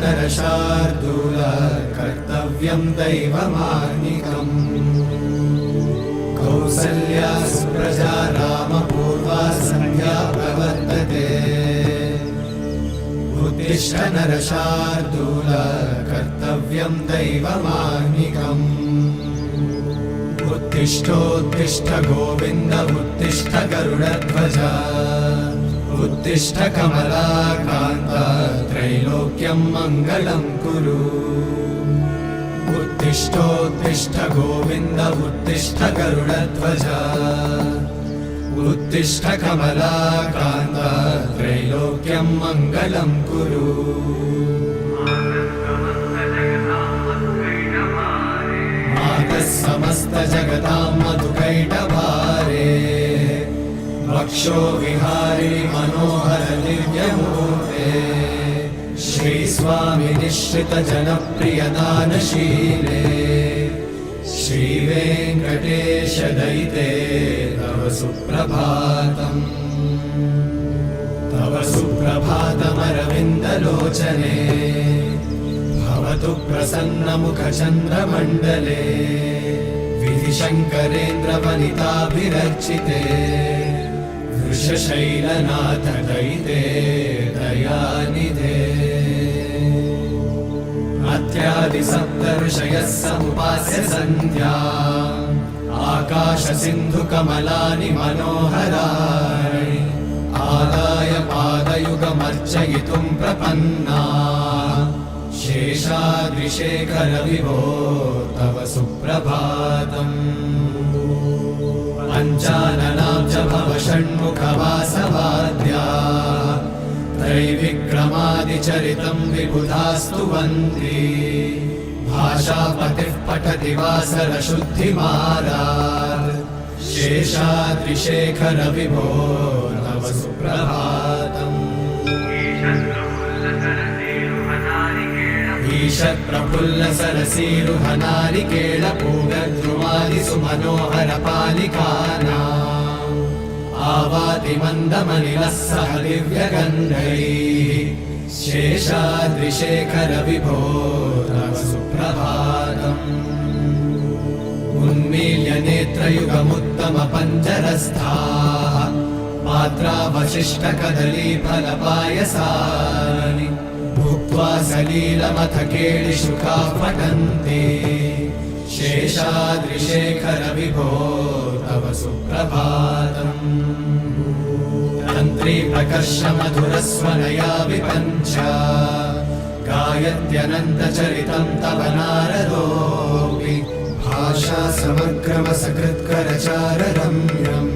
नरशार्दूल कर्तव्यं दैवमाह्निकम् कौसल्या सुप्रजा रामपूर्वा सन्ध्या प्रवर्तते उत्तिष्ठ नरशार्दूल कर्तव्यं दैवमाह्निकम् उत्तिष्ठोत्तिष्ठ गोविन्द उत्तिष्ठ गरुडध्वज उत्तिष्ठ कमलाकान्त त्रैलोक्यं मङ्गलं कुरु उत्तिष्ठोत्तिष्ठ गोविन्द उत्तिष्ठ गरुडध्वज उत्तिष्ठ कमलाकान्त त्रैलोक्यं मङ्गलं कुरु मातः समस्त जगतां मधुकैटभारे वक्षो विहारी मनोहर दिव्यमूर्ते श्री स्वामी निश्रित जनप्रिय दानशीले श्री वेंकटेश दयिते तव सुप्रभातम् तव सुप्रभातमरविन्दलोचने भवतु प्रसन्नमुखचन्द्रमण्डले विधिशङ्करेन्द्रवनिताभिरर्चिते वृषशैलनाथ दयिते दयानिधे अत्यादि सप्तऋषयः समुपास्य सन्ध्या आकाश सिन्धु कमलानि मनोहराणि आदाय पादयुगमर्चयितुं प्रपन्ना शेषाद्रिशेखर विभो तव सुप्रभातम् पञ्चाननाब्ज भव षण्मुखवासवाद्या त्रैविक्रमादिचरितं विबुधास्तुवन्ति भाषापतिः पठति वासरशुद्धिमारात् शेषाद्रिशेखर विभो तव सुप्रभातम् ईषत् प्रफुल्ल सरसीरुह नारिकेळ पूगद्रुमादि सुमनोहर पालिकानाम् आवाति मन्दमनिलः सह दिव्यगन्धैः शेषाद्रिशेखर विभो तव सुप्रभातम् उन्मील्य नेत्रयुगमुत्तम पञ्जरस्थाः मात्रावशिष्ट कदलीफलपायसानि भुक्त्वा सलीलमथ केळिशुकाः पठन्ति शेषाद्रिशेखर विभो तव सुप्रभातम् तन्त्री प्रकर्ष मधुरस्वनया विपञ्च गायत्यनन्तचरितं तव नारदोऽपि भाषा समग्रमसकृत्करचाररम्यम्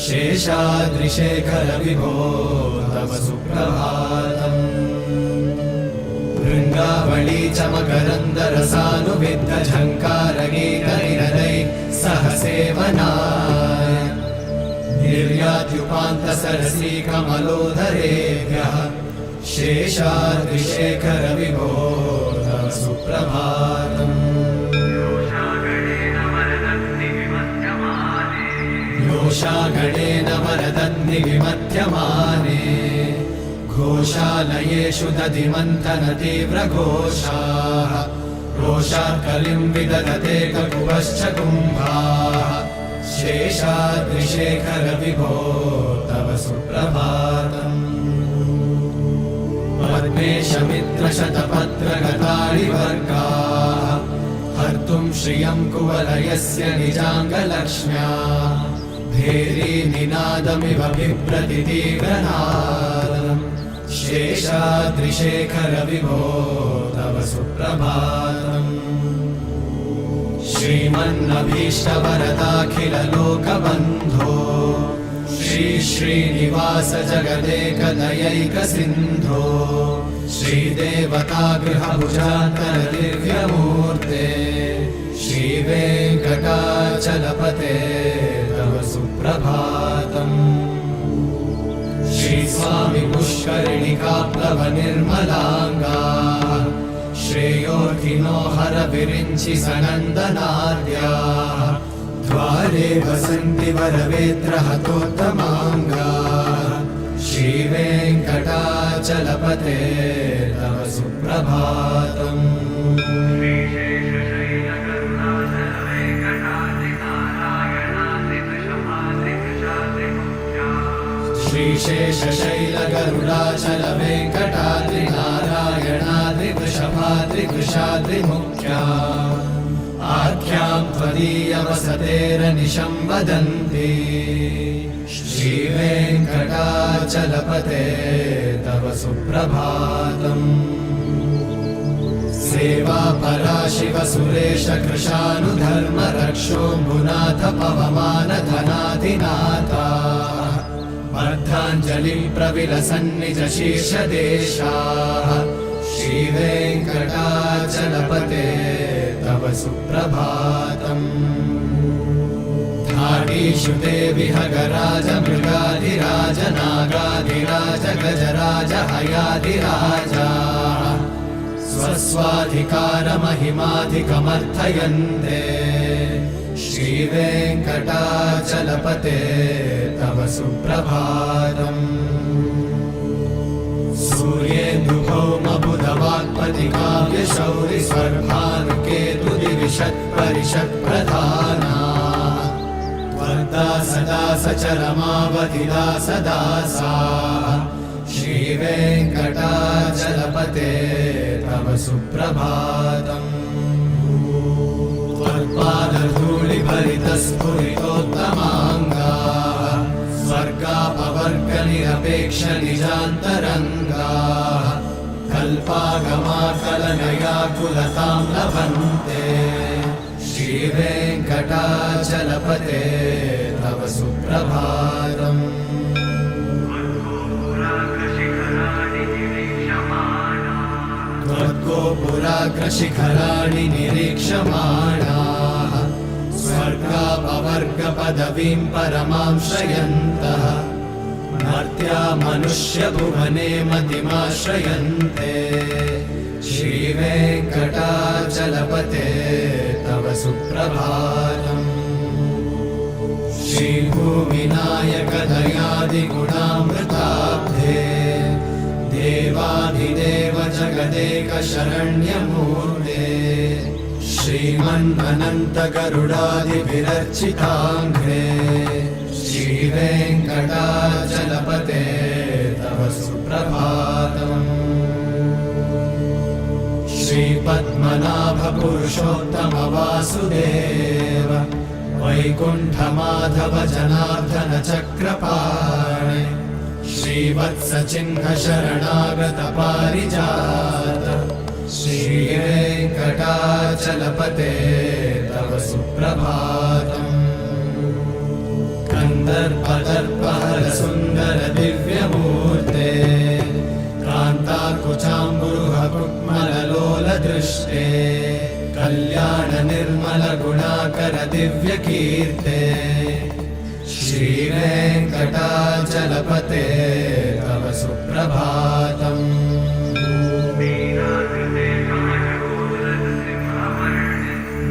शेषाद्रिशेखर विभो तव सुप्रभातम् भृङ्गावळी च मकरन्दरसानुविद्ध झङ्कारगीतनिरदैः सह सेवनाय निर्यात्युपान्तसरसी कमलोदरेभ्यः शेषाद्रिशेखर विभो तव सुप्रभातम् योषागणेन वरदन्नि विमध्यमाने घोषालयेषु दधिमन्थन तीव्रघोषाः रोषाकलिं विदधते ककुभश्च कुम्भाः शेषाद्रिशेखर विभो तव सुप्रभातम् पद्मेशमित्रशतपत्रगताळिवर्गाः हर्तुं श्रियं कुवलयस्य निजाङ्गलक्ष्म्या भेरीनिनादमिव बिभ्रतितीव्रनादम् शेषाद्रिशेखर विभो तव सुप्रभातम् श्रीमन्नभीष्टवरदाखिललोकबन्धो श्री श्रीनिवास जगदेकदयैकसिन्धो श्रीदेवतागृहभुजान्तर दिव्यमूर्ते श्रीवेङ्कटाचलपते तव सुप्रभातम् श्रीस्वामि पुष्करिणिकाप्लव निर्मलाङ्गा श्रेयोर्थिनो हर विरिञ्चि सनन्दनाद्याः द्वारे वसन्ति वरवेत्र हतोत्तमाङ्गा श्रीवेङ्कटाचलपते वेङ्कटाचलपते तव सुप्रभातम् श्रीशेषशैलगरुडाचल वेङ्कटाद्रिनारायणाद्रिवृषभाद्रिवृषाद्रिमुख्या आख्यां त्वदीयवसतेरनिशं वदन्ति श्रीवेङ्कटाचलपते तव सुप्रभातम् सेवापरा शिव सुरेश कृशानुधर्म रक्षोऽम्बुनाथ पवमानधनाधिनाथा वर्धाञ्जलिं प्रविलसन्निज शीर्षदेशाः श्रीवेङ्कटाचलपते तव सुप्रभातम् धाडीषु ते विहगराज मृगाधिराज नागाधिराज गजराज हयाधिराजा स्वस्वाधिकारमहिमाधिकमर्थयन्ते श्रीवेङ्कटाचलपते तव सुप्रभातम् सूर्येन्दुभौमबुधवाक्पतिकाव्यशौरि स्वर्भानुकेतुदिविषत्परिषत्प्रधाना वर्धा सदा सचरमावधिदा सदा सा श्रीवेङ्कटाचलपते तव सुप्रभातम् त्वत्पादधूलिभरितस्फुरितोत्तमाङ्गाः स्वर्गापवर्गनिरपेक्षनिजान्तरङ्गाः कल्पागमाकलनयाकुलतां लभन्ते श्रीवेङ्कटाचलपते तव सुप्रभातम् त्वद्गोपुराग्रशिखराणि निरीक्षमाणाः स्वर्गापवर्गपदवीं परमां श्रयन्तः मर्त्या मनुष्यभुवने मतिमाश्रयन्ते श्रीवेङ्कटाचलपते तव सुप्रभातम् श्रीभूमिनायकदयादिगुणामृताब्धे देवाधिदेव जगदेकशरण्यमूर्ते श्रीमन्मनन्तगरुडादिभिरर्चिताङ्घ्रे श्रीवेङ्कटाचलपते तव सुप्रभातम् श्रीपद्मनाभपुरुषोत्तम वासुदेव वैकुण्ठमाधव जनार्दन चक्रपाणि श्रीवत्सचिह्न शरणागत पारिजात श्रीवेङ्कटाचलपते तव सुप्रभातम् कन्दर्पदर्पहर सुन्दर दिव्यमूर्ते कान्ताकुचाम्बुरुह कुक्मललोलदृष्टे कल्याण निर्मल गुणाकर दिव्यकीर्ते श्रीवेङ्कटाचलपते तव सुप्रभातम्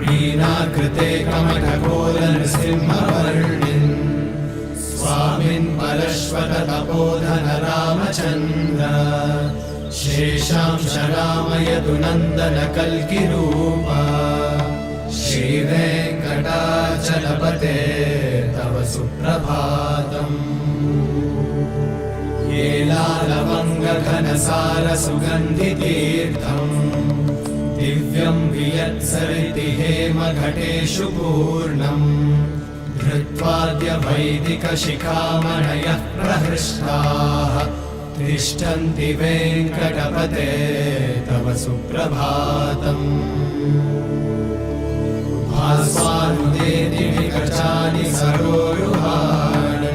मीनाकृते कमठकोलनृसिंहवर्णिन् स्वामिन् परश्वत तपोधन रामचन्द्र शेषांश रामयतु नन्दन कल्किरूपा श्रीवेङ्कटाचलपते तव सुप्रभातम् येलालवङ्गघनसार सुगन्धितीर्थम् दिव्यं वियत्सरिति हेमघटेषु पूर्णम् धृत्वाद्य वैदिकशिखामणयः प्रहृष्टाः तिष्ठन्ति वेङ्कटपते तव सुप्रभातम् भास्वानुदेति विकटानि सरोरुहाणि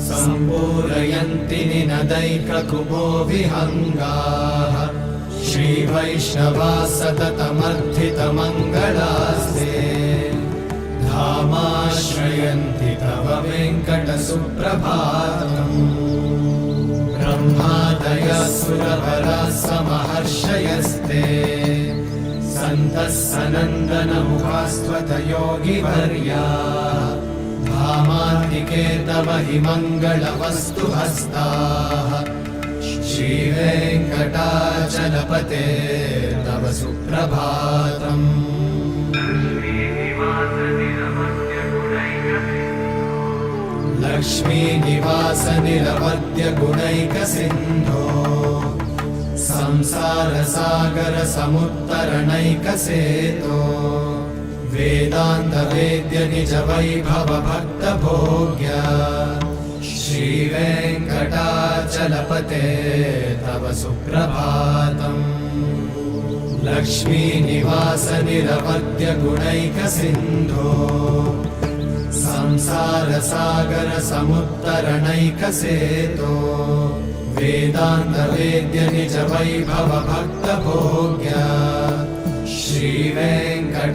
सम्पूरयन्ति निनदैककुपो विहङ्गाः श्रीवैष्णवाः सततमर्थितमङ्गलास्ते धामाश्रयन्ति तव वेङ्कटसुप्रभातम् ब्रह्मादयः सुरवराः समहर्षयस्ते सन्तः सनन्दनमुखास्त्वतयोगिवर्याः धामान्तिके तव हि मङ्गलवस्तुहस्ताः श्रीवेङ्कटाचलपते तव सुप्रभातम् लक्ष्मीनिवास निरवद्य गुणैकसिन्धो संसारसागर समुत्तरणैकसेतो वेदान्त वेद्य निज वैभव भक्त भोग्य श्रीवेङ्कटाचलपते तव सुप्रभातम् लक्ष्मीनिवास निरवद्य गुणैकसिन्धो संसारसागर समुत्तरणैकसेतो वेदान्त वेद्य निज वैभव भक्त भोग्य श्रीवेङ्कटाचलपते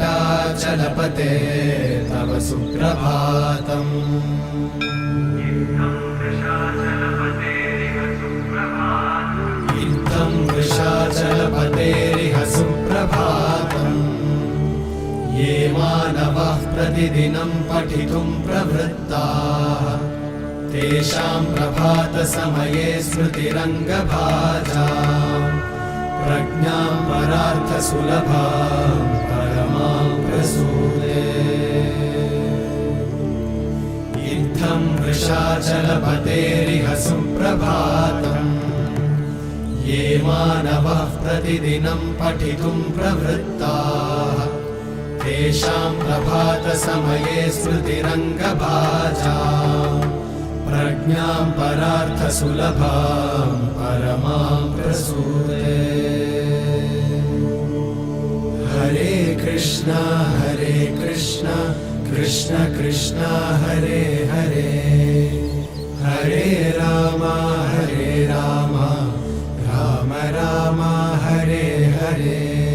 तव सुप्रभातम् इत्थं वृषाचलपतेरिह सुप्रभातम् ये मानवाः प्रतिदिनं पठितुं प्रवृत्ताः तेषां प्रभातसमये स्मृतिरङ्गभाजां प्रज्ञां परार्थसुलभां परमां प्रसूते इत्थं वृषाचलपतेरिह सुप्रभातम् ये मानवाः प्रतिदिनं पठितुं प्रवृत्ताः तेषां प्रभातसमये स्मृतिरङ्गभाजां प्रज्ञां परार्थसुलभां परमां प्रसूते हरे कृष्ण कृष्ण कृष्ण हरे हरे हरे राम राम राम हरे हरे